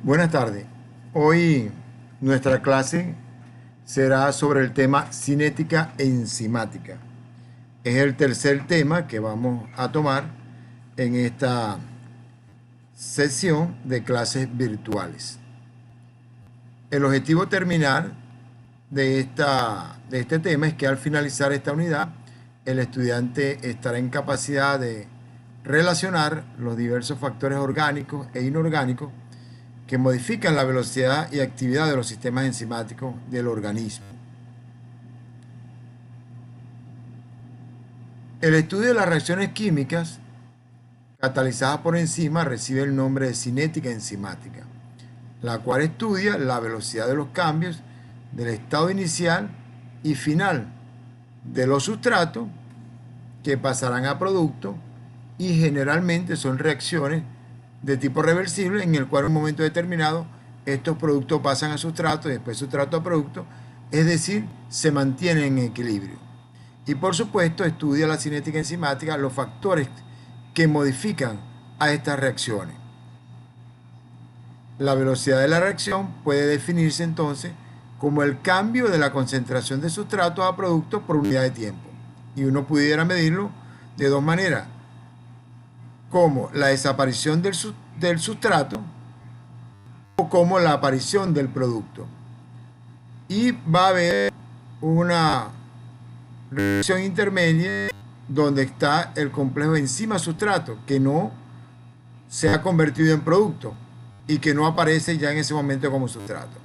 Buenas tardes. Hoy nuestra clase será sobre el tema cinética enzimática. Es el tercer tema que vamos a tomar en esta sesión de clases virtuales. El objetivo terminal de este tema es que al finalizar esta unidad, el estudiante estará en capacidad de relacionar los diversos factores orgánicos e inorgánicos que modifican la velocidad y actividad de los sistemas enzimáticos del organismo. El estudio de las reacciones químicas catalizadas por enzimas recibe el nombre de cinética enzimática, la cual estudia la velocidad de los cambios del estado inicial y final de los sustratos que pasarán a producto, y generalmente son reacciones de tipo reversible en el cual en un momento determinado estos productos pasan a sustrato y después sustrato a producto, es decir, se mantienen en equilibrio. Y por supuesto estudia la cinética enzimática los factores que modifican a estas reacciones. La velocidad de la reacción puede definirse entonces como el cambio de la concentración de sustratos a productos por unidad de tiempo. Y uno pudiera medirlo de dos maneras, como la desaparición del sustrato o como la aparición del producto. Y va a haber una reacción intermedia donde está el complejo enzima-sustrato que no se ha convertido en producto y que no aparece ya en ese momento como sustrato.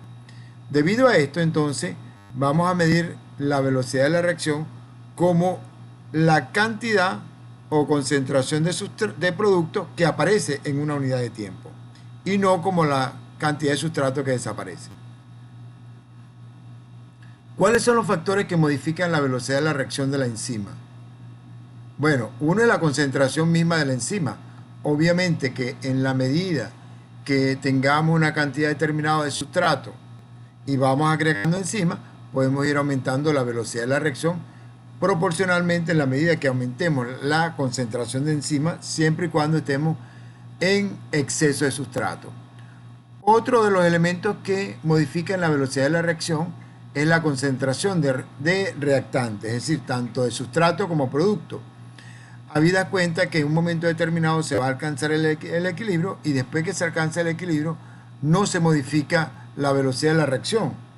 Debido a esto, entonces, vamos a medir la velocidad de la reacción como la cantidad o concentración de producto que aparece en una unidad de tiempo y no como la cantidad de sustrato que desaparece. ¿Cuáles son los factores que modifican la velocidad de la reacción de la enzima? Bueno, uno es la concentración misma de la enzima. Obviamente que en la medida que tengamos una cantidad determinada de sustrato y vamos agregando enzima, podemos ir aumentando la velocidad de la reacción proporcionalmente en la medida que aumentemos la concentración de enzima, siempre y cuando estemos en exceso de sustrato. Otro de los elementos que modifican la velocidad de la reacción es la concentración de reactantes, es decir, tanto de sustrato como producto. Habida cuenta que en un momento determinado se va a alcanzar el equilibrio, y después que se alcanza el equilibrio no se modifica la velocidad de la reacción.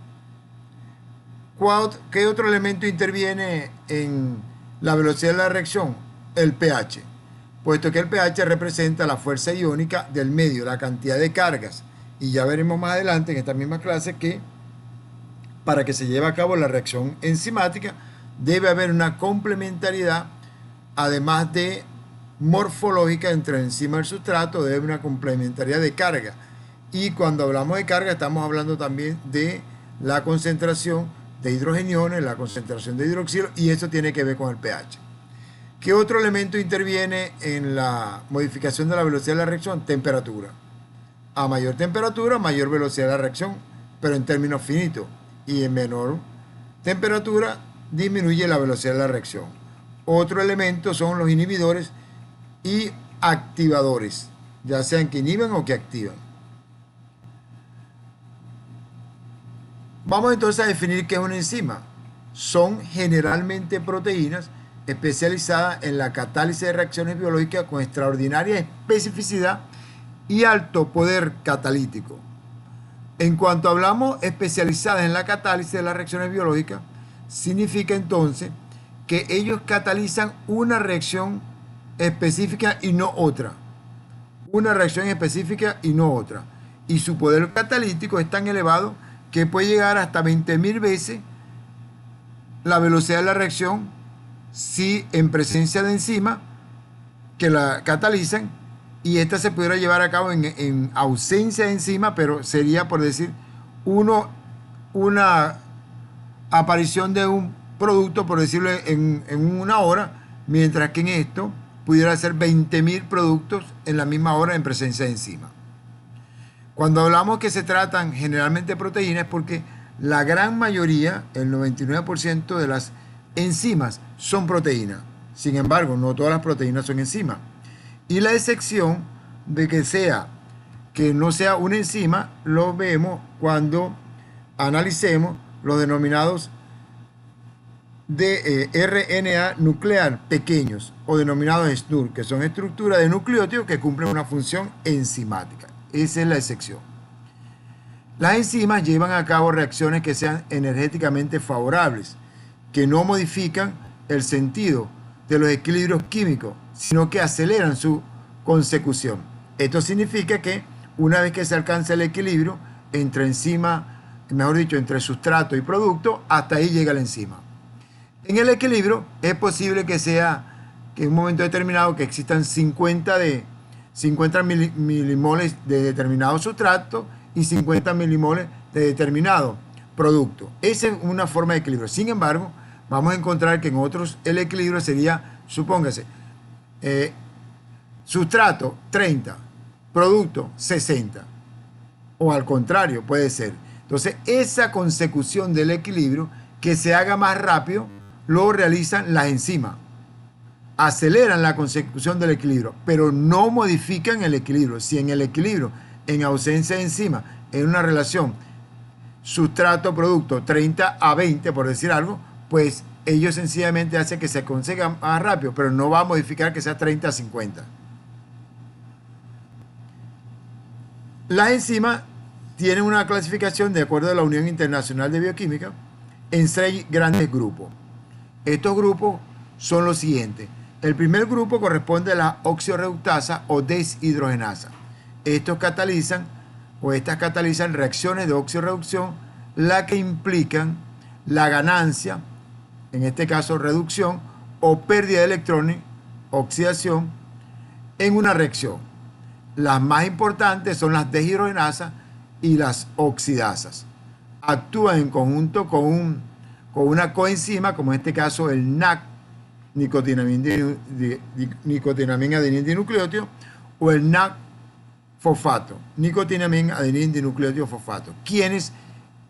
¿Qué otro elemento interviene en la velocidad de la reacción? El pH, puesto que el pH representa la fuerza iónica del medio, la cantidad de cargas. Y ya veremos más adelante en esta misma clase que para que se lleve a cabo la reacción enzimática debe haber una complementariedad, además de morfológica, entre el enzima y el sustrato. Debe haber una complementariedad de carga. Y cuando hablamos de carga estamos hablando también de la concentración de hidrogeniones, la concentración de hidroxilo, y eso tiene que ver con el pH. ¿Qué otro elemento interviene en la modificación de la velocidad de la reacción? Temperatura. A mayor temperatura, mayor velocidad de la reacción, pero en términos finitos. Y en menor temperatura, disminuye la velocidad de la reacción. Otro elemento son los inhibidores y activadores, ya sean que inhiben o que activan. Vamos entonces a definir qué es una enzima. Son generalmente proteínas especializadas en la catálisis de reacciones biológicas con extraordinaria especificidad y alto poder catalítico. En cuanto hablamos especializadas en la catálisis de las reacciones biológicas, significa entonces que ellos catalizan una reacción específica y no otra. Una reacción específica y no otra. Y su poder catalítico es tan elevado que puede llegar hasta 20.000 veces la velocidad de la reacción si en presencia de enzimas que la catalizan, y esta se pudiera llevar a cabo en ausencia de enzima, pero sería, por decir, una aparición de un producto, por decirlo, en una hora, mientras que en esto pudiera ser 20.000 productos en la misma hora en presencia de enzima. Cuando hablamos que se tratan generalmente de proteínas es porque la gran mayoría, el 99% de las enzimas son proteínas. Sin embargo, no todas las proteínas son enzimas. Y la excepción de que sea que no sea una enzima lo vemos cuando analicemos los denominados de RNA nuclear pequeños o denominados SNUR, que son estructuras de nucleótidos que cumplen una función enzimática. Esa es la excepción. Las enzimas llevan a cabo reacciones que sean energéticamente favorables, que no modifican el sentido de los equilibrios químicos, sino que aceleran su consecución. Esto significa que una vez que se alcanza el equilibrio entre enzima, mejor dicho, entre sustrato y producto, hasta ahí llega la enzima. En el equilibrio es posible que sea que en un momento determinado que existan 50 milimoles de determinado sustrato y 50 milimoles de determinado producto. Esa es una forma de equilibrio. Sin embargo, vamos a encontrar que en otros el equilibrio sería, supóngase, sustrato 30, producto 60. O al contrario, puede ser. Entonces, esa consecución del equilibrio que se haga más rápido, lo realizan las enzimas. Aceleran la consecución del equilibrio, pero no modifican el equilibrio. Si en el equilibrio, en ausencia de enzima, en una relación sustrato-producto 30 a 20, por decir algo, pues ellos sencillamente hacen que se consiga más rápido, pero no va a modificar que sea 30 a 50. Las enzimas tienen una clasificación de acuerdo a la Unión Internacional de Bioquímica en 6 grandes grupos. Estos grupos son los siguientes. El primer grupo corresponde a la oxirreductasa o deshidrogenasa. Estas catalizan reacciones de oxirreducción, la que implican la ganancia, en este caso reducción, o pérdida de electrones, oxidación, en una reacción. Las más importantes son las deshidrogenasas y las oxidasas. Actúan en conjunto con una coenzima, como en este caso el NAC, nicotinamina adenina dinucleótido, o el NAC fosfato, nicotinamina adenina dinucleótido fosfato, quienes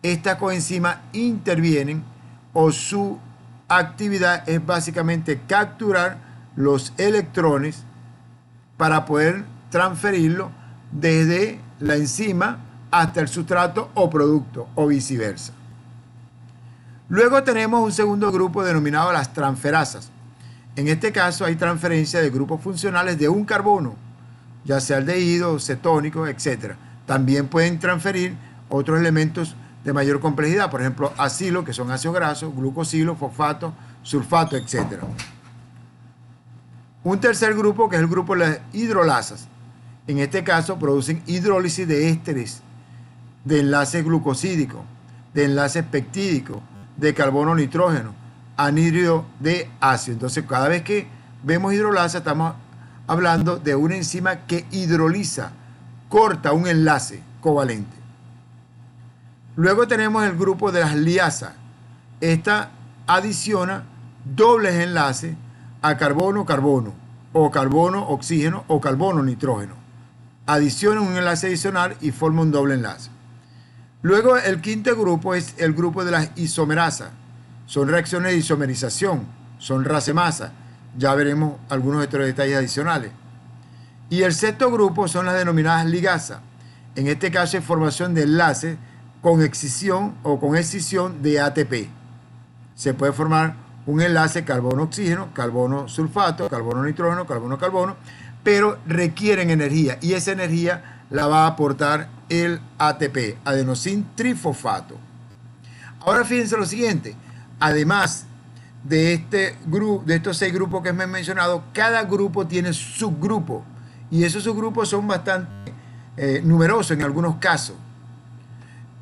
estas coenzimas intervienen o su actividad es básicamente capturar los electrones para poder transferirlo desde la enzima hasta el sustrato o producto o viceversa. Luego tenemos un segundo grupo denominado las transferasas. En este caso hay transferencia de grupos funcionales de un carbono, ya sea aldehído, cetónico, etc. También pueden transferir otros elementos de mayor complejidad, por ejemplo, acilo, que son ácidos grasos, glucosilo, fosfato, sulfato, etc. Un tercer grupo, que es el grupo de las hidrolasas. En este caso producen hidrólisis de ésteres, de enlaces glucosídicos, de enlaces peptídicos, de carbono nitrógeno, anhídrido de ácido. Entonces, cada vez que vemos hidrolasa, estamos hablando de una enzima que hidroliza, corta un enlace covalente. Luego tenemos el grupo de las liasas. Esta adiciona dobles enlaces a carbono-carbono, o carbono-oxígeno, o carbono-nitrógeno. Adiciona un enlace adicional y forma un doble enlace. Luego el quinto grupo es el grupo de las isomerasas. Son reacciones de isomerización, son racemasas. Ya veremos algunos otros detalles adicionales. Y el sexto grupo son las denominadas ligasas. En este caso es formación de enlaces con excisión o con escisión de ATP. Se puede formar un enlace carbono-oxígeno, carbono-sulfato, carbono-nitrógeno, carbono-carbono, pero requieren energía y esa energía la va a aportar el ATP, adenosín trifosfato. Ahora fíjense lo siguiente, además de estos 6 grupos que me he mencionado, cada grupo tiene subgrupos y esos subgrupos son bastante numerosos en algunos casos.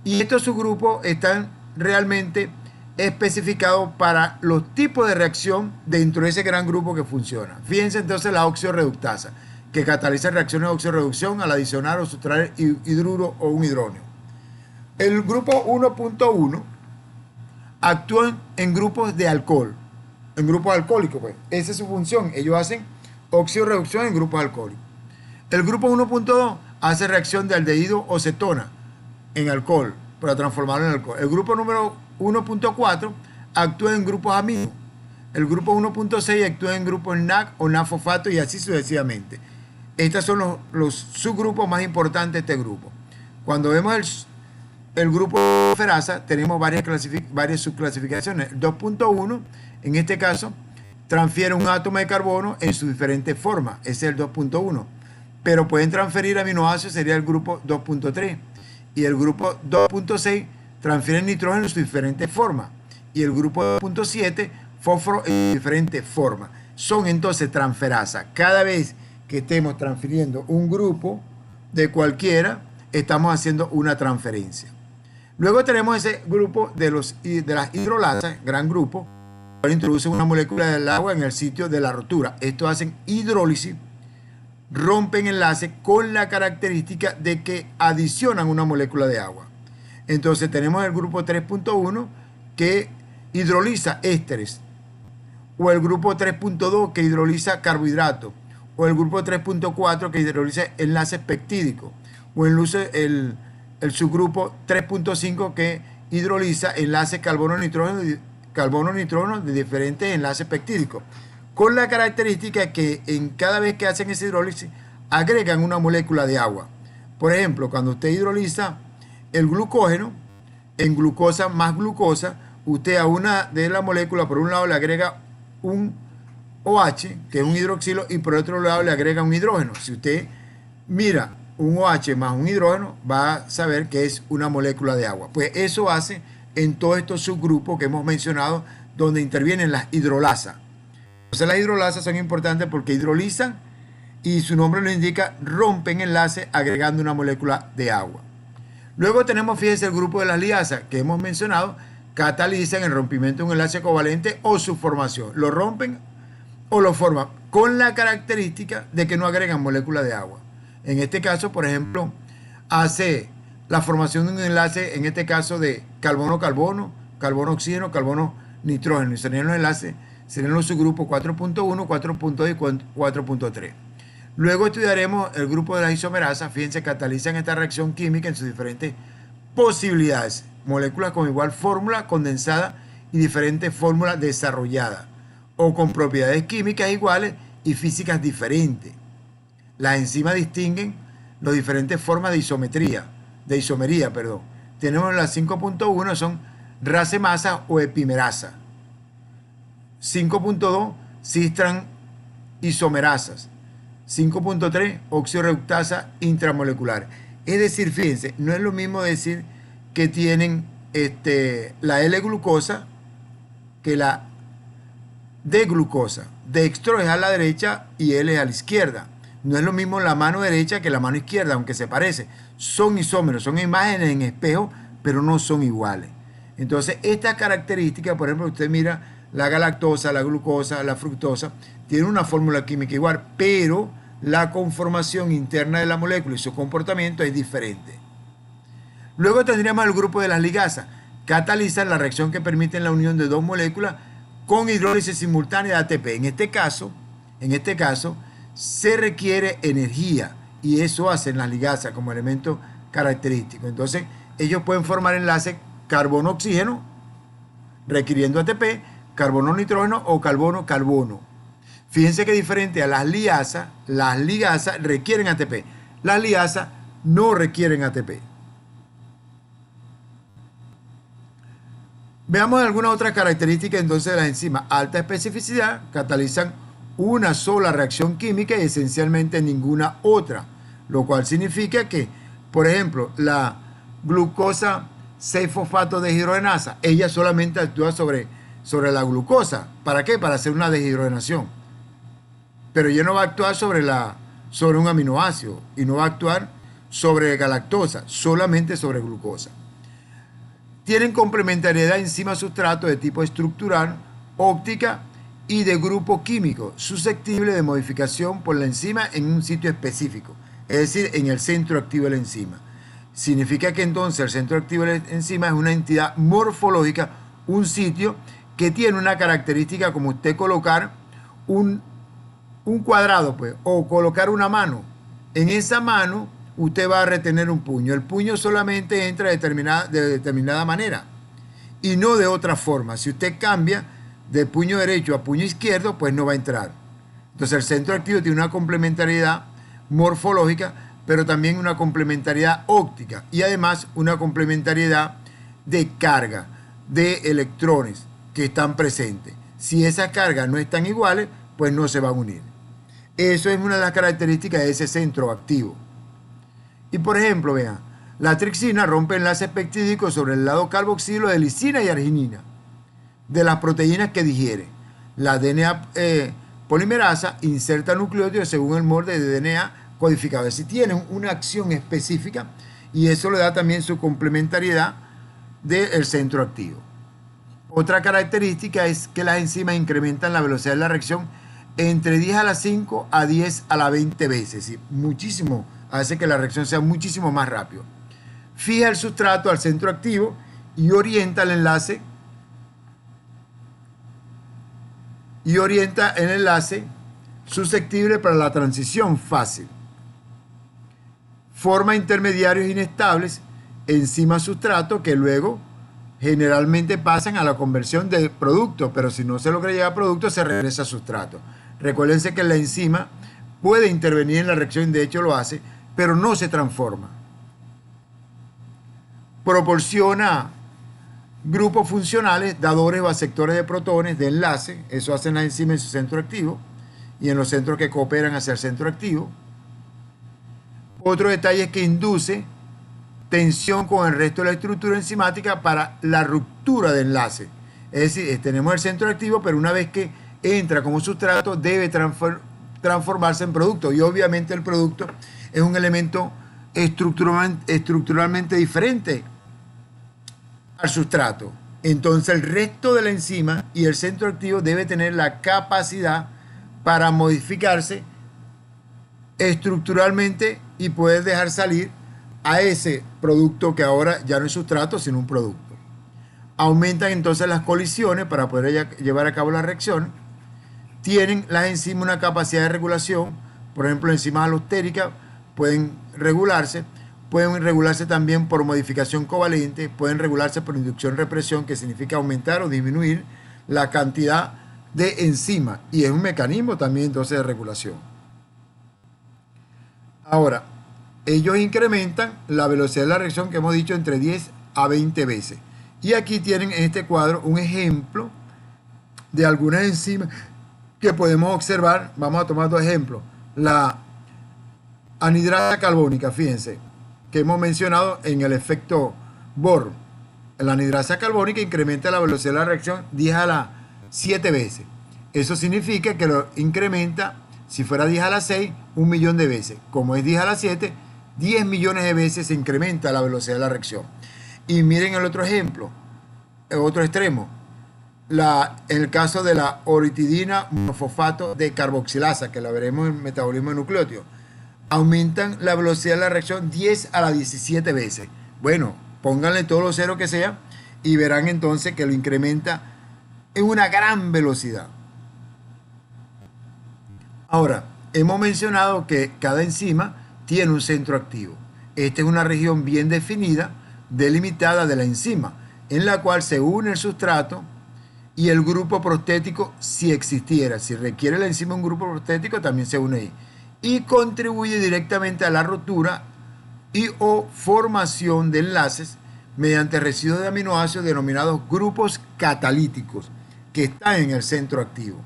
Y estos subgrupos están realmente especificados para los tipos de reacción dentro de ese gran grupo que funciona. Fíjense entonces la oxirreductasa, que cataliza reacciones de oxirreducción al adicionar o sustraer hidruro o un hidrógeno. El grupo 1.1 actúan en grupos de alcohol, en grupos alcohólicos, pues. Esa es su función. Ellos hacen oxirreducción en grupos alcohólicos. El grupo 1.2 hace reacción de aldehído o cetona en alcohol para transformarlo en alcohol. El grupo número 1.4 actúa en grupos aminos. El grupo 1.6 actúa en grupos NAC o NAC fosfato y así sucesivamente. Estos son los subgrupos más importantes de este grupo. Cuando vemos el grupo de ferasa, tenemos varias subclasificaciones. El 2.1, en este caso, transfiere un átomo de carbono en sus diferentes formas. Ese es el 2.1. Pero pueden transferir aminoácidos, sería el grupo 2.3. Y el grupo 2.6 transfiere nitrógeno en sus diferentes formas. Y el grupo 2.7, fósforo en diferentes formas. Son entonces transferasas. Cada vez que estemos transfiriendo un grupo de cualquiera, estamos haciendo una transferencia. Luego tenemos ese grupo de las hidrolasas, gran grupo, que introducen una molécula del agua en el sitio de la rotura. Estos hacen hidrólisis, rompen enlaces con la característica de que adicionan una molécula de agua. Entonces tenemos el grupo 3.1 que hidroliza ésteres, o el grupo 3.2 que hidroliza carbohidratos, o el grupo 3.4 que hidroliza enlaces peptídicos, o el subgrupo 3.5 que hidroliza enlaces carbono-nitrógeno de diferentes enlaces peptídicos, con la característica que en cada vez que hacen esa hidrólisis agregan una molécula de agua. Por ejemplo, cuando usted hidroliza el glucógeno en glucosa más glucosa, usted a una de las moléculas por un lado le agrega un OH, que es un hidroxilo, y por otro lado le agrega un hidrógeno. Si usted mira un OH más un hidrógeno, va a saber que es una molécula de agua. Pues eso hace en todos estos subgrupos que hemos mencionado, donde intervienen las hidrolasas. Entonces las hidrolasas son importantes porque hidrolizan y su nombre lo indica, rompen enlaces agregando una molécula de agua. Luego tenemos, fíjense, el grupo de las liasas que hemos mencionado, catalizan el rompimiento de un enlace covalente o su formación. Lo rompen o lo forman con la característica de que no agregan molécula de agua. En este caso, por ejemplo, hace la formación de un enlace, en este caso de carbono-carbono, carbono-oxígeno, carbono-nitrógeno. Y serían los enlaces, serían los subgrupos 4.1, 4.2 y 4.3. Luego estudiaremos el grupo de las isomerasas. Fíjense, catalizan esta reacción química en sus diferentes posibilidades. Moléculas con igual fórmula condensada y diferentes fórmulas desarrolladas, o con propiedades químicas iguales y físicas diferentes. Las enzimas distinguen las diferentes formas de isomería. Tenemos las 5.1, son racemasas o epimerasas. 5.2, cistran isomerasas. 5.3, oxioreductasa intramolecular. Es decir, fíjense, no es lo mismo decir que tienen la L-glucosa que la D-glucosa. Dextro es a la derecha y L es a la izquierda. No es lo mismo la mano derecha que la mano izquierda, aunque se parece. Son isómeros, son imágenes en espejo, pero no son iguales. Entonces, estas características, por ejemplo, usted mira la galactosa, la glucosa, la fructosa, tienen una fórmula química igual, pero la conformación interna de la molécula y su comportamiento es diferente. Luego tendríamos el grupo de las ligasas. Catalizan la reacción que permite la unión de dos moléculas con hidrólisis simultánea de ATP. En este caso, se requiere energía y eso hacen las ligasas como elemento característico. Entonces, ellos pueden formar enlaces carbono-oxígeno requiriendo ATP, carbono-nitrógeno o carbono-carbono. Fíjense que diferente a las ligasas requieren ATP. Las ligasas no requieren ATP. Veamos algunas otras características entonces de las enzimas. Alta especificidad, catalizan una sola reacción química y esencialmente ninguna otra, lo cual significa que, por ejemplo, la glucosa 6-fosfato deshidrogenasa, ella solamente actúa sobre la glucosa. ¿Para qué? Para hacer una deshidrogenación. Pero ella no va a actuar sobre un aminoácido y no va a actuar sobre galactosa, solamente sobre glucosa. Tienen complementariedad enzima-sustrato de tipo estructural, óptica y de grupo químico, susceptible de modificación por la enzima en un sitio específico, es decir, en el centro activo de la enzima. Significa que entonces el centro activo de la enzima es una entidad morfológica, un sitio que tiene una característica como usted colocar un cuadrado, pues, o colocar una mano. En esa mano usted va a retener un puño. El puño solamente entra de determinada manera y no de otra forma. Si usted cambia de puño derecho a puño izquierdo, pues no va a entrar. Entonces el centro activo tiene una complementariedad morfológica, pero también una complementariedad óptica y además una complementariedad de carga, de electrones que están presentes. Si esas cargas no están iguales, pues no se van a unir. Eso es una de las características de ese centro activo. Y por ejemplo, vean, la trixina rompe enlaces peptídicos sobre el lado carboxilo de lisina y arginina de las proteínas que digiere. La DNA polimerasa inserta nucleótidos según el molde de DNA codificado. Es decir, tienen una acción específica y eso le da también su complementariedad del centro activo. Otra característica es que las enzimas incrementan la velocidad de la reacción entre 10 a la 5 a 10 a la 20 veces. Es decir, muchísimo, hace que la reacción sea muchísimo más rápido. Fija el sustrato al centro activo y orienta el enlace susceptible para la transición fácil. Forma intermediarios inestables enzima-sustrato que luego generalmente pasan a la conversión de producto, pero si no se logra llegar a producto, se regresa a sustrato. Recuérdense que la enzima puede intervenir en la reacción, de hecho lo hace, pero no se transforma. Proporciona grupos funcionales, dadores o aceptores de protones de enlace, eso hacen las enzimas en su centro activo y en los centros que cooperan hacia el centro activo. Otro detalle es que induce tensión con el resto de la estructura enzimática para la ruptura de enlace. Es decir, tenemos el centro activo, pero una vez que entra como sustrato debe transformarse en producto y obviamente el producto es un elemento estructuralmente diferente al sustrato. Entonces el resto de la enzima y el centro activo debe tener la capacidad para modificarse estructuralmente y poder dejar salir a ese producto que ahora ya no es sustrato sino un producto. Aumentan entonces las colisiones para poder llevar a cabo la reacción. Tienen las enzimas una capacidad de regulación, por ejemplo enzimas alostéricas pueden regularse también por modificación covalente, pueden regularse por inducción-represión, que significa aumentar o disminuir la cantidad de enzima y es un mecanismo también entonces de regulación. Ahora, ellos incrementan la velocidad de la reacción que hemos dicho entre 10 a 20 veces. Y aquí tienen en este cuadro un ejemplo de algunas enzimas que podemos observar. Vamos a tomar dos ejemplos. La anhidrasa carbónica, fíjense, que hemos mencionado en el efecto Bohr. La anhidrasa carbónica incrementa la velocidad de la reacción 10 a la 7 veces. Eso significa que lo incrementa, si fuera 10 a la 6, 1.000.000 de veces. Como es 10 a la 7, 10 millones de veces se incrementa la velocidad de la reacción. Y miren el otro ejemplo, el otro extremo. En el caso de la oritidina monofosfato de carboxilasa, que la veremos en metabolismo de nucleótidos, aumentan la velocidad de la reacción 10 a la 17 veces. Bueno, pónganle todos los ceros que sea y verán entonces que lo incrementa en una gran velocidad. Ahora, hemos mencionado que cada enzima tiene un centro activo. Esta es una región bien definida, delimitada de la enzima, en la cual se une el sustrato y el grupo prostético si existiera. Si requiere la enzima un grupo prostético, también se une ahí. Y contribuye directamente a la rotura y o formación de enlaces mediante residuos de aminoácidos denominados grupos catalíticos que están en el centro activo.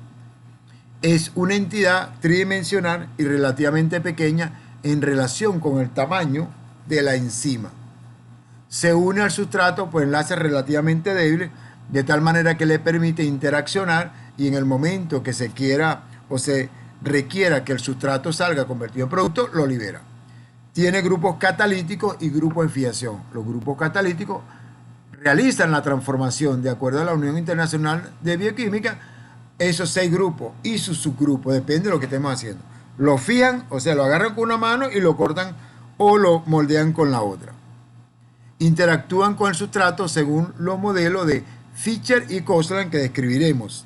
Es una entidad tridimensional y relativamente pequeña en relación con el tamaño de la enzima. Se une al sustrato por enlaces relativamente débiles, de tal manera que le permite interaccionar y en el momento que se quiera o se requiera que el sustrato salga convertido en producto, lo libera. Tiene grupos catalíticos y grupos de fijación. Los grupos catalíticos realizan la transformación de acuerdo a la Unión Internacional de Bioquímica, esos 6 grupos y sus subgrupos, depende de lo que estemos haciendo. Lo fijan, o sea, lo agarran con una mano y lo cortan o lo moldean con la otra. Interactúan con el sustrato según los modelos de Fischer y Kostland que describiremos.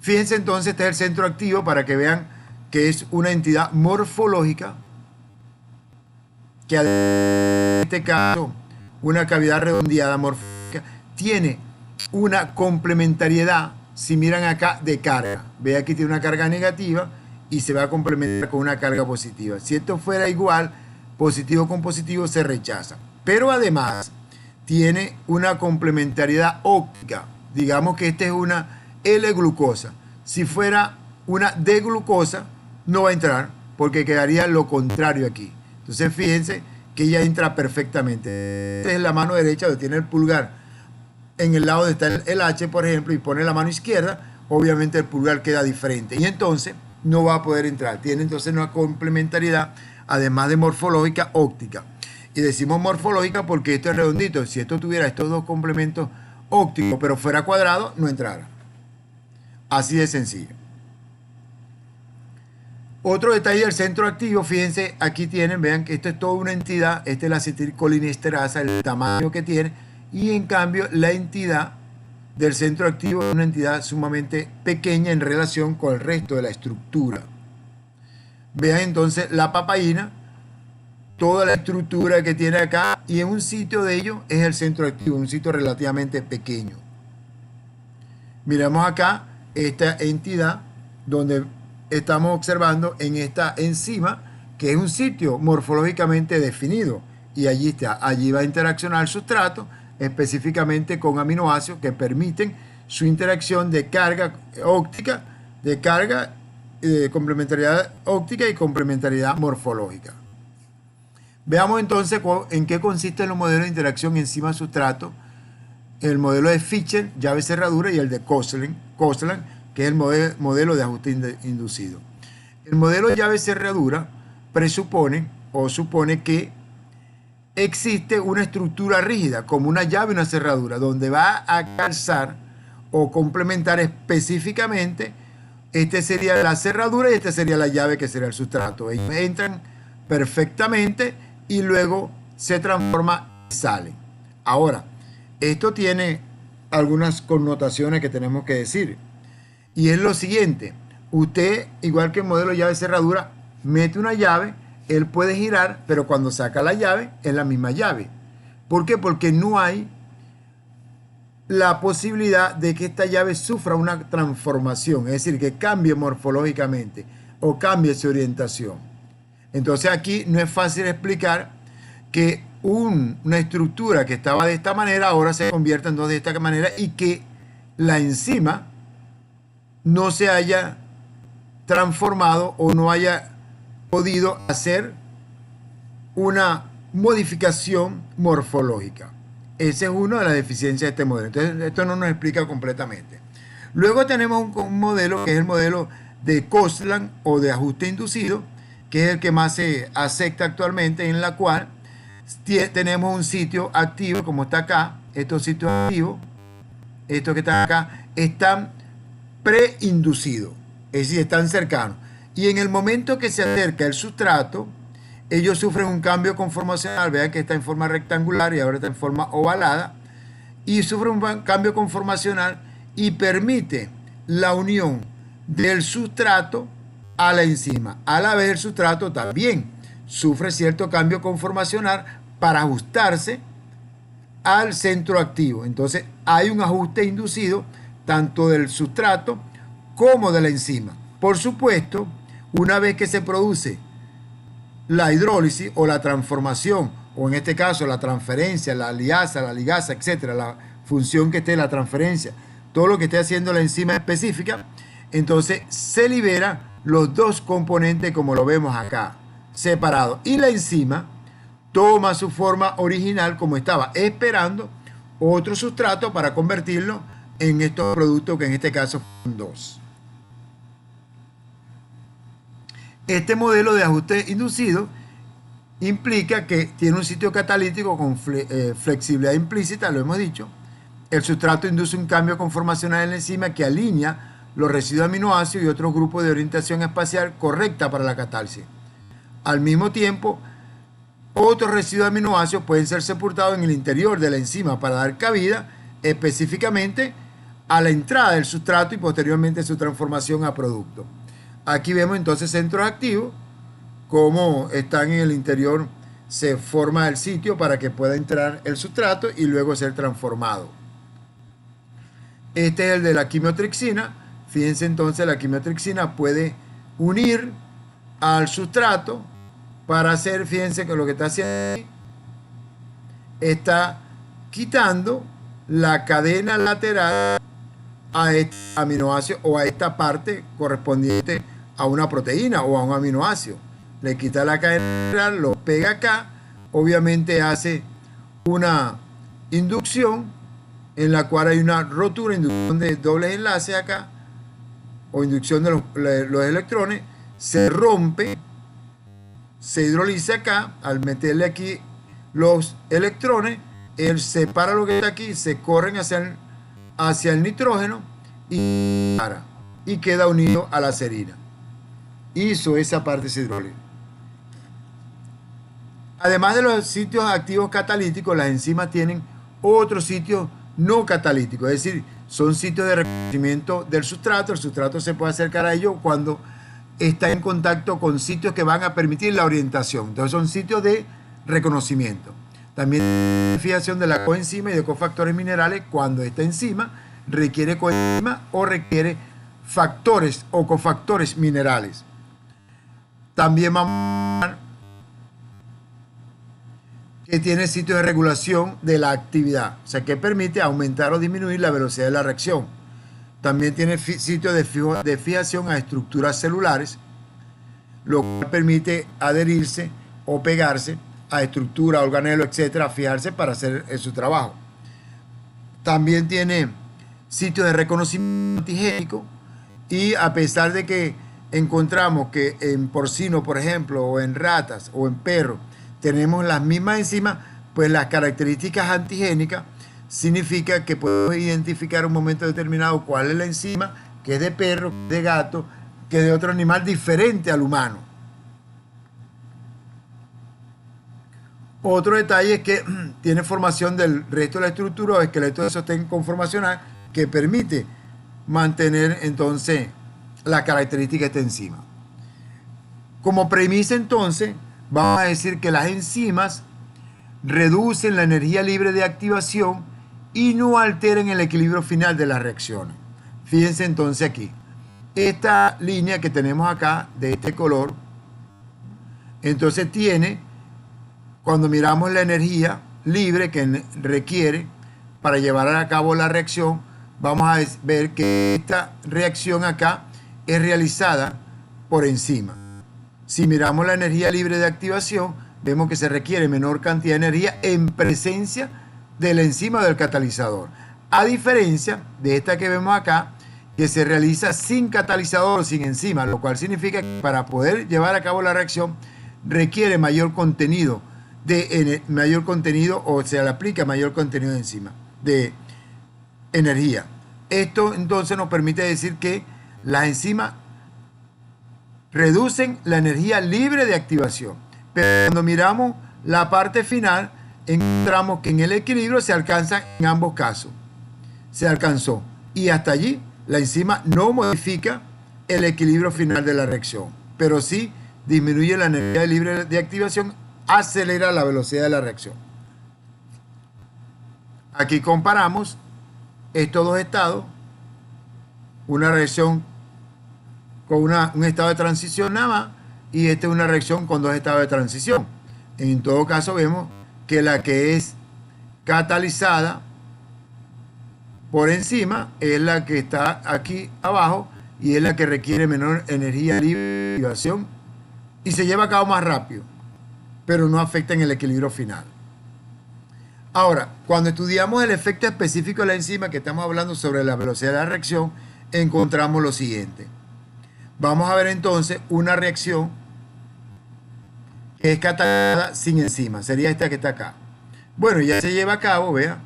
Fíjense entonces, este es el centro activo para que vean que es una entidad morfológica que en este caso una cavidad redondeada morfológica tiene una complementariedad, si miran acá, de carga. Ve aquí tiene una carga negativa y se va a complementar con una carga positiva. Si esto fuera igual, positivo con positivo se rechaza. Pero además tiene una complementariedad óptica. Digamos que esta es una L-glucosa. Si fuera una D-glucosa, no va a entrar porque quedaría lo contrario aquí. Entonces fíjense que ella entra perfectamente. Esta es la mano derecha donde tiene el pulgar en el lado donde está el H, por ejemplo, y pone la mano izquierda, obviamente el pulgar queda diferente y entonces no va a poder entrar. Tiene entonces una complementariedad, además de morfológica, óptica. Y decimos morfológica porque esto es redondito. Si esto tuviera estos dos complementos ópticos, pero fuera cuadrado, no entrara. Así de sencillo. Otro detalle del centro activo, fíjense, aquí tienen, vean que esto es toda una entidad, esta es la acetilcolinesterasa, el tamaño que tiene, y en cambio la entidad del centro activo es una entidad sumamente pequeña en relación con el resto de la estructura. Vean entonces la papaína, toda la estructura que tiene acá, y en un sitio de ello es el centro activo, un sitio relativamente pequeño. Miramos acá esta entidad donde estamos observando en esta enzima que es un sitio morfológicamente definido y allí está, allí va a interaccionar el sustrato específicamente con aminoácidos que permiten su interacción de carga óptica, de carga, complementariedad óptica y complementariedad morfológica. Veamos entonces en qué consisten los modelos de interacción enzima-sustrato. El modelo de Fischer, llave cerradura, y el de Kostland, que es el modelo de ajuste inducido. El modelo llave cerradura presupone o supone que existe una estructura rígida, como una llave y una cerradura, donde va a calzar o complementar específicamente. Este sería la cerradura y este sería la llave, que sería el sustrato. Ellos entran perfectamente y luego se transforma y salen. Ahora, esto tiene algunas connotaciones que tenemos que decir. Y es lo siguiente: usted, igual que el modelo llave cerradura, mete una llave, él puede girar, pero cuando saca la llave es la misma llave. ¿Por qué? Porque no hay la posibilidad de que esta llave sufra una transformación, es decir, que cambie morfológicamente o cambie su orientación. Entonces aquí no es fácil explicar que una estructura que estaba de esta manera ahora se convierta en dos de esta manera y que la enzima no se haya transformado o no haya podido hacer una modificación morfológica. Esa es una de las deficiencias de este modelo. Entonces, esto no nos explica completamente. Luego tenemos un modelo que es el modelo de Kostland o de ajuste inducido, que es el que más se acepta actualmente, en la cual tenemos un sitio activo, como está acá. Estos sitios activos, estos que están acá, están preinducidos, es decir, están cercanos. Y en el momento que se acerca el sustrato, ellos sufren un cambio conformacional. Vean que está en forma rectangular y ahora está en forma ovalada. Y sufren un cambio conformacional y permite la unión del sustrato a la enzima. A la vez el sustrato también sufre cierto cambio conformacional para ajustarse al centro activo. Entonces hay un ajuste inducido tanto del sustrato como de la enzima. Por supuesto, una vez que se produce la hidrólisis o la transformación, o en este caso la transferencia, la ligasa, etcétera, la función que esté, la transferencia, todo lo que esté haciendo la enzima específica, entonces se libera los dos componentes como lo vemos acá, separados. Y la enzima toma su forma original como estaba, esperando otro sustrato para convertirlo en estos productos que en este caso son dos. Este modelo de ajuste inducido implica que tiene un sitio catalítico con flexibilidad implícita, lo hemos dicho. El sustrato induce un cambio conformacional en la enzima que alinea los residuos aminoácidos y otros grupos de orientación espacial correcta para la catarsis. Al mismo tiempo, otros residuos aminoácidos pueden ser sepultados en el interior de la enzima para dar cabida específicamente a la entrada del sustrato y posteriormente su transformación a producto. Aquí vemos entonces centros activos, cómo están en el interior, se forma el sitio para que pueda entrar el sustrato y luego ser transformado. Este es el de la quimiotrixina. Fíjense entonces, la quimiotrixina puede unir al sustrato para hacer, fíjense que lo que está haciendo está quitando la cadena lateral a este aminoácido o a esta parte correspondiente a una proteína o a un aminoácido. Le quita la cadena lateral, lo pega acá, obviamente hace una inducción en la cual hay una rotura, inducción de dobles enlaces acá, o inducción de los electrones, se rompe, se hidroliza acá, al meterle aquí los electrones, él separa lo que está aquí, se corren hacia el nitrógeno y queda unido a la serina. Hizo esa parte hidrólica. Además de los sitios activos catalíticos, las enzimas tienen otros sitios no catalíticos, es decir, son sitios de reconocimiento del sustrato. El sustrato se puede acercar a ellos cuando está en contacto con sitios que van a permitir la orientación. Entonces son sitios de reconocimiento. También la fijación de la coenzima y de cofactores minerales cuando esta enzima requiere coenzima o requiere factores o cofactores minerales. También vamos a ver que tiene sitios de regulación de la actividad, o sea que permite aumentar o disminuir la velocidad de la reacción. También tiene sitios de fijación a estructuras celulares, lo cual permite adherirse o pegarse a estructura, organelo, etcétera, fijarse para hacer su trabajo. También tiene sitios de reconocimiento antigénico, y a pesar de que encontramos que en porcino, por ejemplo, o en ratas o en perros tenemos las mismas enzimas, pues las características antigénicas significa que podemos identificar en un momento determinado cuál es la enzima que es de perro, que es de gato, que es de otro animal diferente al humano. Otro detalle es que tiene formación del resto de la estructura o esqueleto de sostén conformacional que permite mantener entonces la característica de esta enzima. Como premisa entonces, vamos a decir que las enzimas reducen la energía libre de activación y no alteran el equilibrio final de las reacciones. Fíjense entonces aquí. Esta línea que tenemos acá de este color, entonces tiene, cuando miramos la energía libre que requiere para llevar a cabo la reacción, vamos a ver que esta reacción acá es realizada por enzima. Si miramos la energía libre de activación, vemos que se requiere menor cantidad de energía en presencia de la enzima del catalizador. A diferencia de esta que vemos acá, que se realiza sin catalizador o sin enzima, lo cual significa que para poder llevar a cabo la reacción requiere mayor contenido o se le aplica mayor contenido de enzima, de energía. Esto entonces nos permite decir que las enzimas reducen la energía libre de activación. Pero cuando miramos la parte final, encontramos que en el equilibrio se alcanza en ambos casos. Se alcanzó. Y hasta allí la enzima no modifica el equilibrio final de la reacción, pero sí disminuye la energía libre de activación, acelera la velocidad de la reacción. Aquí comparamos estos dos estados, una reacción con un estado de transición nada más, y esta es una reacción con dos estados de transición. En todo caso vemos que la que es catalizada por enzima es la que está aquí abajo y es la que requiere menor energía libre de activación y se lleva a cabo más rápido, pero no afecta en el equilibrio final. Ahora, cuando estudiamos el efecto específico de la enzima, que estamos hablando sobre la velocidad de la reacción, encontramos lo siguiente. Vamos a ver entonces una reacción que es catalizada sin enzima, sería esta que está acá. Bueno, ya se lleva a cabo, vea,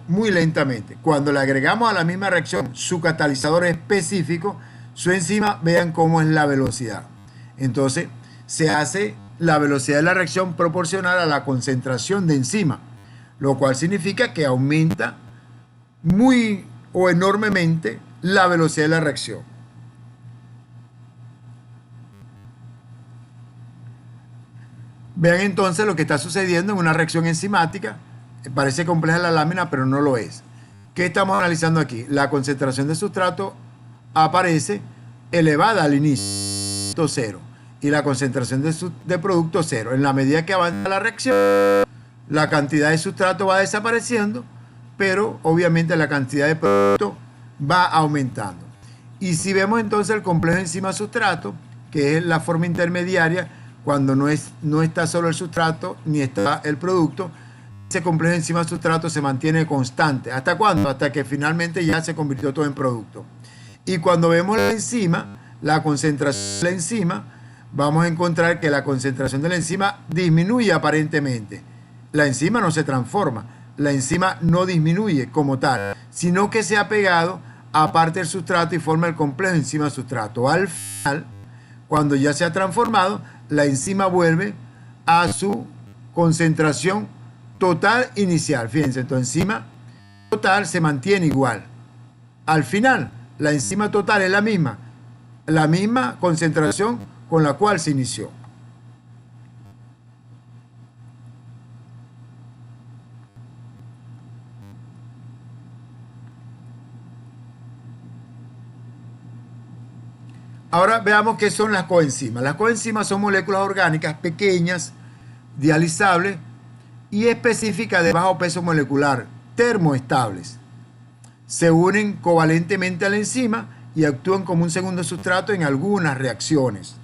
muy lentamente. Cuando le agregamos a la misma reacción su catalizador específico, su enzima, vean cómo es la velocidad. Entonces, se hace la velocidad de la reacción proporcional a la concentración de enzima, lo cual significa que aumenta muy o enormemente la velocidad de la reacción. Vean entonces lo que está sucediendo en una reacción enzimática. Parece compleja la lámina, pero no lo es. ¿Qué estamos analizando aquí? La concentración de sustrato aparece elevada al inicio, cero, y la concentración de producto cero. En la medida que avanza la reacción, la cantidad de sustrato va desapareciendo, pero obviamente la cantidad de producto va aumentando. Y si vemos entonces el complejo enzima-sustrato, que es la forma intermediaria, cuando no está solo el sustrato ni está el producto, ese complejo enzima-sustrato se mantiene constante. ¿Hasta cuándo? Hasta que finalmente ya se convirtió todo en producto. Y cuando vemos la enzima, la concentración de la enzima, vamos a encontrar que la concentración de la enzima disminuye aparentemente. La enzima no se transforma, la enzima no disminuye como tal, sino que se ha pegado a parte del sustrato y forma el complejo enzima-sustrato. Al final, cuando ya se ha transformado, la enzima vuelve a su concentración total inicial. Fíjense, entonces enzima total se mantiene igual. Al final, la enzima total es la misma concentración con la cual se inició. Ahora veamos qué son las coenzimas. Las coenzimas son moléculas orgánicas pequeñas, dializables y específicas de bajo peso molecular, termoestables. Se unen covalentemente a la enzima y actúan como un segundo sustrato en algunas reacciones.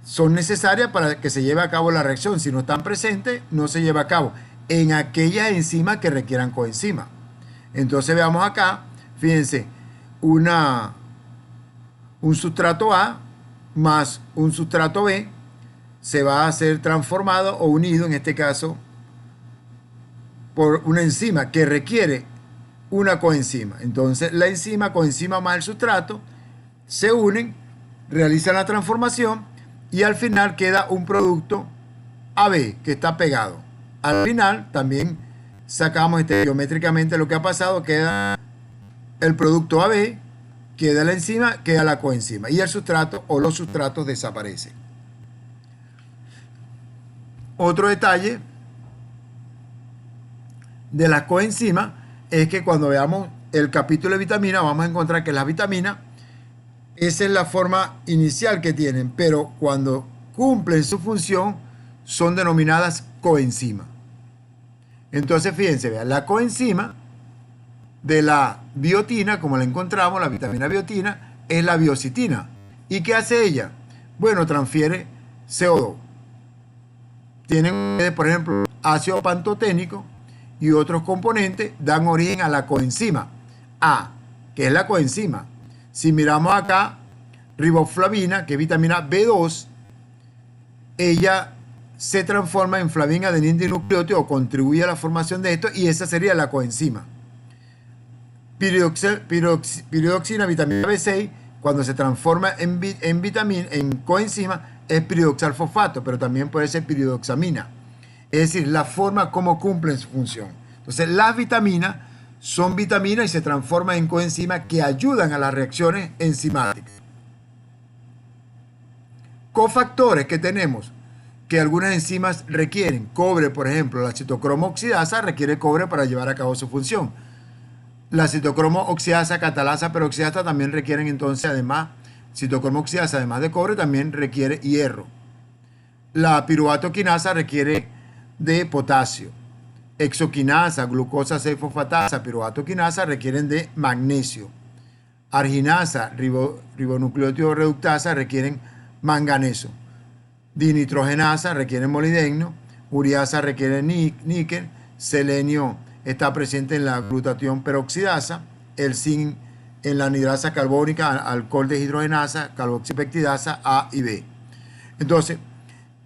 Son necesarias para que se lleve a cabo la reacción. Si no están presentes, no se lleva a cabo en aquellas enzimas que requieran coenzima. Entonces veamos acá, fíjense, un sustrato A más un sustrato B se va a ser transformado o unido, en este caso, por una enzima que requiere una coenzima. Entonces la enzima, coenzima más el sustrato, se unen, realizan la transformación y al final queda un producto AB que está pegado. Al final también sacamos estereométricamente lo que ha pasado, queda el producto AB, queda la enzima, queda la coenzima y el sustrato o los sustratos desaparecen. Otro detalle de las coenzimas es que cuando veamos el capítulo de vitaminas vamos a encontrar que las vitaminas, esa es la forma inicial que tienen, pero cuando cumplen su función son denominadas coenzimas. Entonces fíjense, vean, la coenzima de la biotina, como la encontramos, la vitamina biotina, es la biocitina. ¿Y qué hace ella? Bueno, transfiere CO2. Tienen, por ejemplo, ácido pantoténico y otros componentes dan origen a la coenzima A, que es la coenzima. Si miramos acá, riboflavina, que es vitamina B2, ella se transforma en flavina adenina dinucleótido o contribuye a la formación de esto y esa sería la coenzima. Piridoxina, vitamina B6, cuando se transforma en coenzima, es piridoxalfosfato, pero también puede ser piridoxamina. Es decir, la forma como cumplen su función. Entonces, las vitaminas son vitaminas y se transforman en coenzimas que ayudan a las reacciones enzimáticas. Cofactores que tenemos, que algunas enzimas requieren. Cobre, por ejemplo, la citocromo oxidasa requiere cobre para llevar a cabo su función. La citocromo oxidasa, catalasa, peroxidasa también requieren entonces, además, citocromo oxidasa, además de cobre, también requiere hierro. La piruvato quinasa requiere de potasio. Exoquinasa, glucosa 6-fosfatasa, piruvato quinasa requieren de magnesio. Arginasa, ribonucleótido reductasa requieren manganeso. Dinitrogenasa requiere molibdeno. Uriasa requiere níquel. Selenio está presente en la glutatión peroxidasa. El zinc en la anhidrasa carbónica, alcohol deshidrogenasa, carboxipeptidasa A y B. Entonces,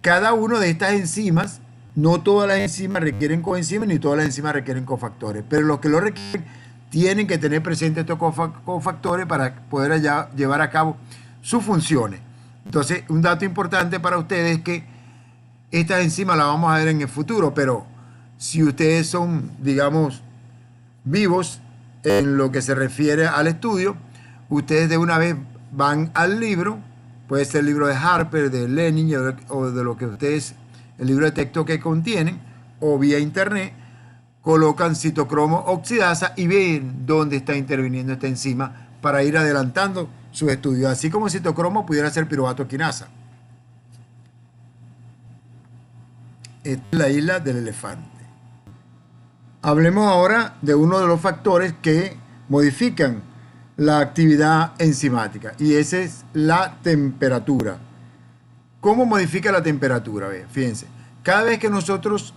cada una de estas enzimas, no todas las enzimas requieren coenzimas ni todas las enzimas requieren cofactores, pero los que lo requieren tienen que tener presentes estos cofactores para poder llevar a cabo sus funciones. Entonces, un dato importante para ustedes es que estas enzimas las vamos a ver en el futuro, pero si ustedes son, digamos, vivos en lo que se refiere al estudio, ustedes de una vez van al libro, puede ser el libro de Harper, de Lenin o de lo que ustedes, el libro de texto que contienen, o vía internet, colocan citocromo oxidasa y ven dónde está interviniendo esta enzima para ir adelantando sus estudios, así como citocromo pudiera ser piruvato quinasa. Esta es la isla del elefante. Hablemos ahora de uno de los factores que modifican la actividad enzimática, y ese es la temperatura. ¿Cómo modifica la temperatura? Fíjense, cada vez que nosotros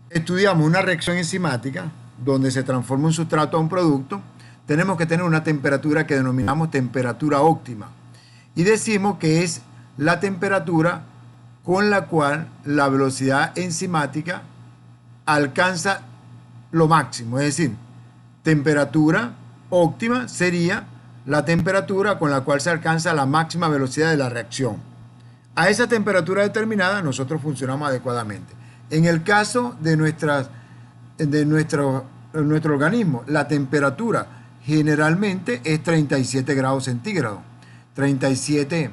estudiamos una reacción enzimática donde se transforma un sustrato a un producto, tenemos que tener una temperatura que denominamos temperatura óptima, y decimos que es la temperatura con la cual la velocidad enzimática alcanza lo máximo. Es decir, temperatura óptima sería la temperatura con la cual se alcanza la máxima velocidad de la reacción. A esa temperatura determinada nosotros funcionamos adecuadamente. En el caso de nuestro organismo, la temperatura generalmente es 37 grados centígrados. 37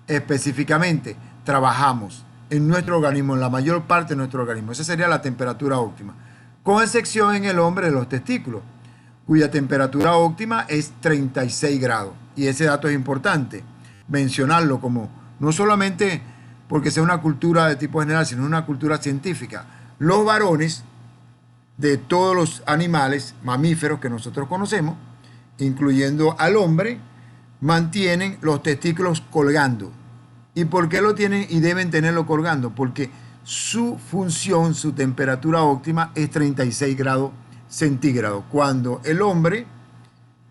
específicamente trabajamos en nuestro organismo, en la mayor parte de nuestro organismo. Esa sería la temperatura óptima, con excepción en el hombre de los testículos, cuya temperatura óptima es 36 grados. Y ese dato es importante mencionarlo, como no solamente porque sea una cultura de tipo general, sino una cultura científica. Los varones de todos los animales mamíferos que nosotros conocemos, incluyendo al hombre, mantienen los testículos colgando. ¿Y por qué lo tienen y deben tenerlo colgando? Porque su función, su temperatura óptima es 36 grados centígrados. Cuando el hombre,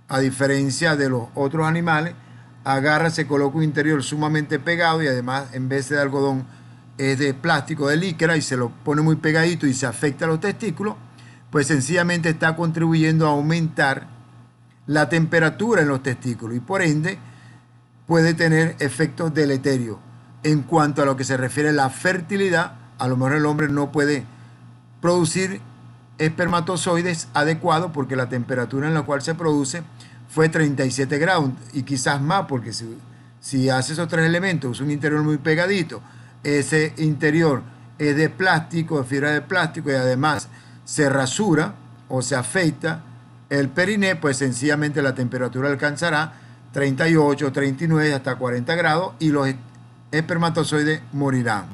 a diferencia de los otros animales, agarra, se coloca un interior sumamente pegado, y además en vez de algodón es de plástico, de licra, y se lo pone muy pegadito y se afecta a los testículos, pues sencillamente está contribuyendo a aumentar la temperatura en los testículos, y por ende puede tener efectos deleterios. En cuanto a lo que se refiere a la fertilidad, a lo mejor el hombre no puede producir espermatozoides adecuados porque la temperatura en la cual se produce fue 37 grados y quizás más, porque si hace esos tres elementos, un interior muy pegadito, ese interior es de plástico, de fibra de plástico, y además se rasura o se afeita el periné, pues sencillamente la temperatura alcanzará 38, 39, hasta 40 grados, y los espermatozoides morirán.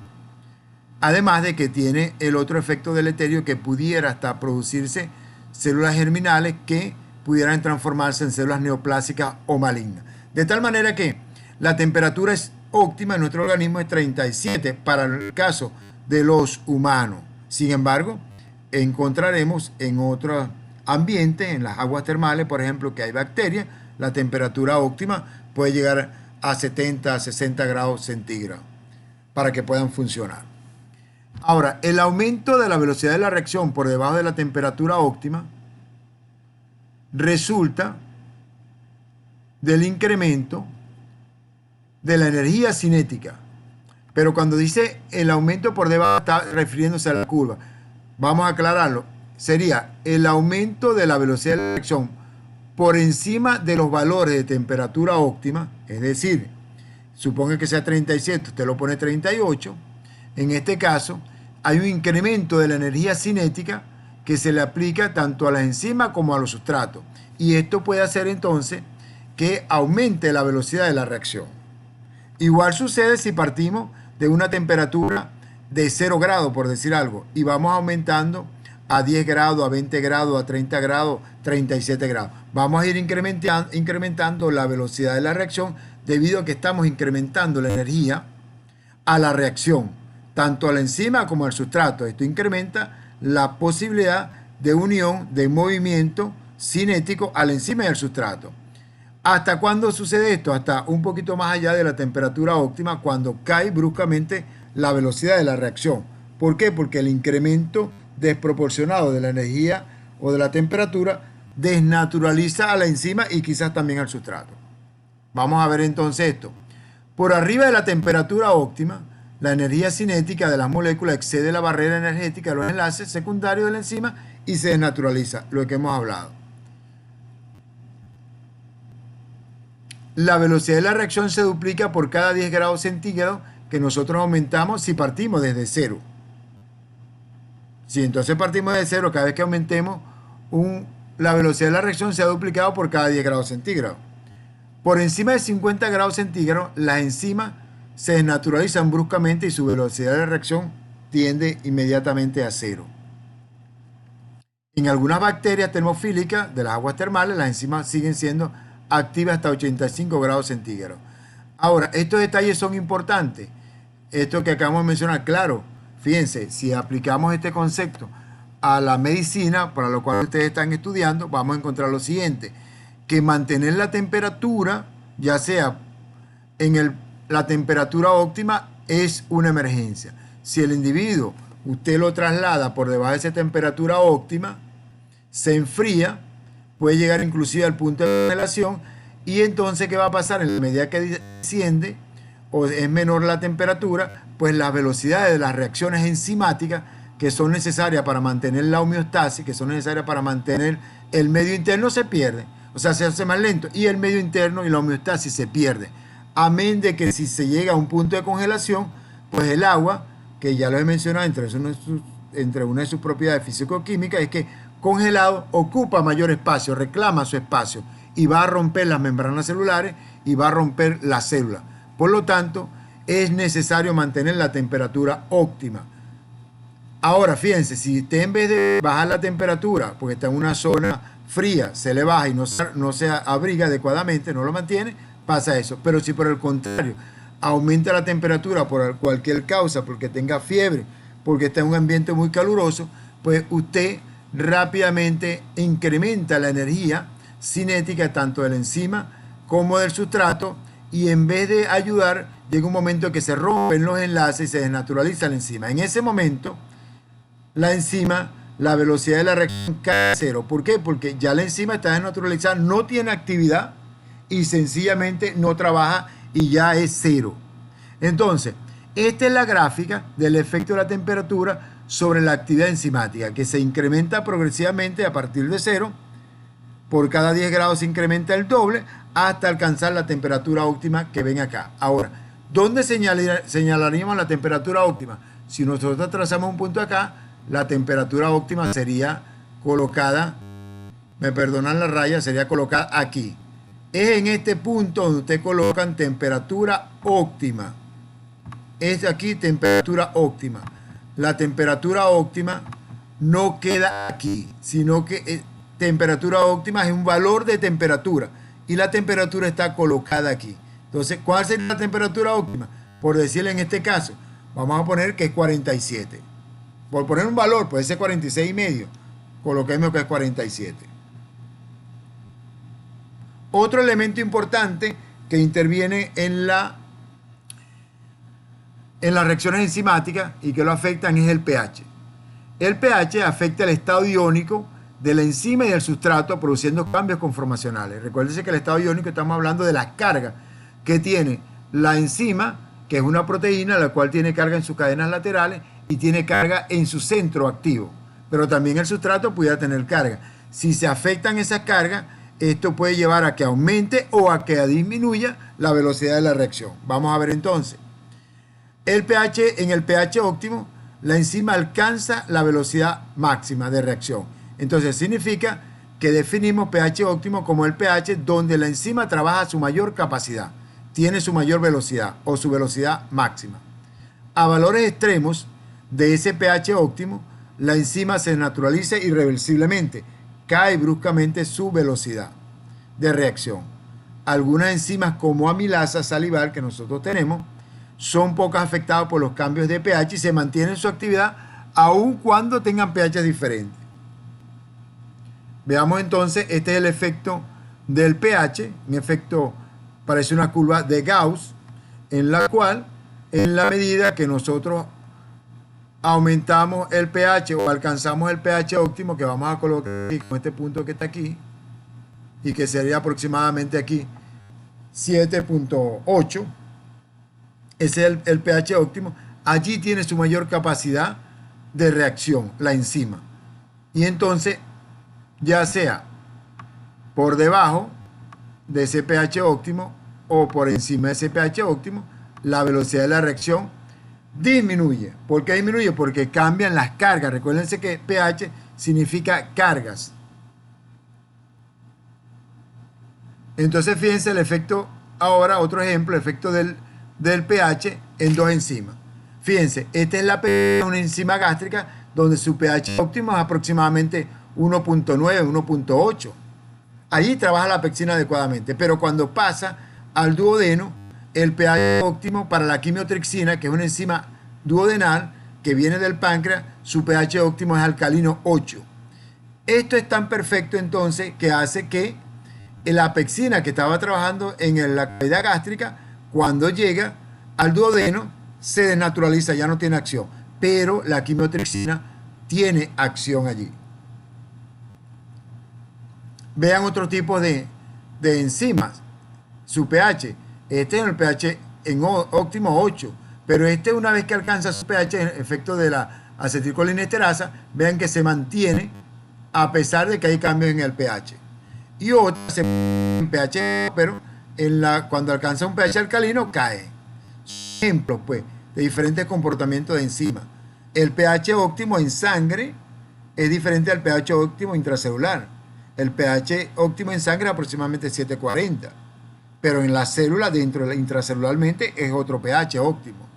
Además de que tiene el otro efecto deleterio, que pudiera hasta producirse células germinales que pudieran transformarse en células neoplásicas o malignas. De tal manera que la temperatura óptima en nuestro organismo es 37 para el caso de los humanos. Sin embargo, encontraremos en otros ambientes, en las aguas termales, por ejemplo, que hay bacterias, la temperatura óptima puede llegar a 70, 60 grados centígrados para que puedan funcionar. Ahora, el aumento de la velocidad de la reacción por debajo de la temperatura óptima resulta del incremento de la energía cinética. Pero cuando dice el aumento por debajo, está refiriéndose a la curva. Vamos a aclararlo. Sería el aumento de la velocidad de la reacción por encima de los valores de temperatura óptima, es decir, suponga que sea 37, usted lo pone 38. En este caso, hay un incremento de la energía cinética que se le aplica tanto a las enzimas como a los sustratos. Y esto puede hacer entonces que aumente la velocidad de la reacción. Igual sucede si partimos de una temperatura de 0 grados, por decir algo, y vamos aumentando a 10 grados, a 20 grados, a 30 grados, 37 grados. Vamos a ir incrementando la velocidad de la reacción debido a que estamos incrementando la energía a la reacción, tanto a la enzima como al sustrato. Esto incrementa la posibilidad de unión, de movimiento cinético a la enzima y al sustrato. ¿Hasta cuándo sucede esto? Hasta un poquito más allá de la temperatura óptima, cuando cae bruscamente la velocidad de la reacción. ¿Por qué? Porque el incremento desproporcionado de la energía o de la temperatura desnaturaliza a la enzima y quizás también al sustrato. Vamos a ver entonces esto. Por arriba de la temperatura óptima, la energía cinética de las moléculas excede la barrera energética de los enlaces secundarios de la enzima y se desnaturaliza, lo que hemos hablado. La velocidad de la reacción se duplica por cada 10 grados centígrados que nosotros aumentamos si partimos desde cero. Si entonces partimos de cero, cada vez que aumentemos, la velocidad de la reacción se ha duplicado por cada 10 grados centígrados. Por encima de 50 grados centígrados, las enzimas se desnaturalizan bruscamente y su velocidad de reacción tiende inmediatamente a cero. En algunas bacterias termofílicas de las aguas termales, las enzimas siguen siendo activas hasta 85 grados centígrados. Ahora, estos detalles son importantes. Esto que acabamos de mencionar, claro, fíjense, si aplicamos este concepto a la medicina, para lo cual ustedes están estudiando, vamos a encontrar lo siguiente, que mantener la temperatura, ya sea en la temperatura óptima, es una emergencia. Si el individuo usted lo traslada por debajo de esa temperatura óptima, se enfría, puede llegar inclusive al punto de congelación, y entonces ¿qué va a pasar? En la medida que desciende o es menor la temperatura, pues las velocidades de las reacciones enzimáticas que son necesarias para mantener la homeostasis, que son necesarias para mantener el medio interno, se pierden. O sea, se hace más lento y el medio interno y la homeostasis se pierde. Amén de que si se llega a un punto de congelación, pues el agua, que ya lo he mencionado entre una de sus propiedades físico-químicas, es que congelado ocupa mayor espacio, reclama su espacio y va a romper las membranas celulares y va a romper las células. Por lo tanto, es necesario mantener la temperatura óptima. Ahora, fíjense, si usted en vez de bajar la temperatura, porque está en una zona fría, se le baja y no se abriga adecuadamente, no lo mantiene, pasa eso. Pero si por el contrario aumenta la temperatura por cualquier causa, porque tenga fiebre, porque está en un ambiente muy caluroso, pues usted rápidamente incrementa la energía cinética tanto de la enzima como del sustrato, y en vez de ayudar, llega un momento en que se rompen los enlaces y se desnaturaliza la enzima. En ese momento, la enzima, la velocidad de la reacción cae a cero. ¿Por qué? Porque ya la enzima está desnaturalizada, no tiene actividad y sencillamente no trabaja y ya es cero. Entonces, esta es la gráfica del efecto de la temperatura sobre la actividad enzimática, que se incrementa progresivamente a partir de cero. Por cada 10 grados se incrementa el doble hasta alcanzar la temperatura óptima que ven acá. Ahora, ¿dónde señalaríamos la temperatura óptima? Si nosotros trazamos un punto acá, la temperatura óptima sería colocada, me perdonan la raya, sería colocada aquí. Es en este punto donde ustedes colocan temperatura óptima. Es aquí temperatura óptima. La temperatura óptima no queda aquí, sino que temperatura óptima es un valor de temperatura y la temperatura está colocada aquí. Entonces, ¿cuál sería la temperatura óptima? Por decirle en este caso, vamos a poner que es 47. Por poner un valor, puede ser 46,5. Coloquemos que es 47. Otro elemento importante que interviene en las reacciones enzimáticas y que lo afectan es el pH. El pH afecta el estado iónico de la enzima y del sustrato, produciendo cambios conformacionales. Recuérdense que el estado iónico, estamos hablando de las cargas que tiene la enzima, que es una proteína, la cual tiene carga en sus cadenas laterales y tiene carga en su centro activo. Pero también el sustrato pudiera tener carga. Si se afectan esas cargas, esto puede llevar a que aumente o a que disminuya la velocidad de la reacción. Vamos a ver entonces. En el pH óptimo, la enzima alcanza la velocidad máxima de reacción. Entonces significa que definimos pH óptimo como el pH donde la enzima trabaja a su mayor capacidad, tiene su mayor velocidad o su velocidad máxima. A valores extremos de ese pH óptimo, la enzima se naturaliza irreversiblemente, cae bruscamente su velocidad de reacción. Algunas enzimas como amilasa salival que nosotros tenemos son poco afectadas por los cambios de pH y se mantienen su actividad aun cuando tengan pH diferentes. Veamos entonces, este es el efecto del pH, un efecto parece una curva de Gauss, en la cual en la medida que nosotros aumentamos el pH o alcanzamos el pH óptimo, que vamos a colocar aquí con este punto que está aquí y que sería aproximadamente aquí 7.8, ese es el pH óptimo. Allí tiene su mayor capacidad de reacción la enzima, y entonces ya sea por debajo de ese pH óptimo o por encima de ese pH óptimo, la velocidad de la reacción disminuye. ¿Por qué disminuye? Porque cambian las cargas. Recuérdense que pH significa cargas. Entonces fíjense el efecto, ahora otro ejemplo, el efecto del pH en dos enzimas. Fíjense, esta es una enzima gástrica donde su pH óptimo es aproximadamente 1.9, 1.8. Allí trabaja la pectina adecuadamente, pero cuando pasa al duodeno, el pH óptimo para la quimiotrixina, que es una enzima duodenal que viene del páncreas, su pH óptimo es alcalino 8. Esto es tan perfecto entonces que hace que la pectina que estaba trabajando en la cavidad gástrica, cuando llega al duodeno, se desnaturaliza, ya no tiene acción. Pero la quimiotrixina tiene acción allí. Vean otro tipo de enzimas. Su pH. Este es el pH en óptimo 8. Pero este, una vez que alcanza su pH, en efecto de la acetilcolinesterasa, vean que se mantiene a pesar de que hay cambios en el pH. Y otra se en pH, pero cuando alcanza un pH alcalino cae. Ejemplos, pues, de diferentes comportamientos de enzimas. El pH óptimo en sangre es diferente al pH óptimo intracelular. El pH óptimo en sangre es aproximadamente 740, pero en la célula, intracelularmente, es otro pH óptimo.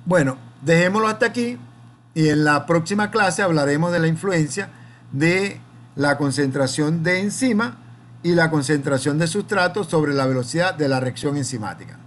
Bueno, dejémoslo hasta aquí y en la próxima clase hablaremos de la influencia de la concentración de enzima y la concentración de sustrato sobre la velocidad de la reacción enzimática.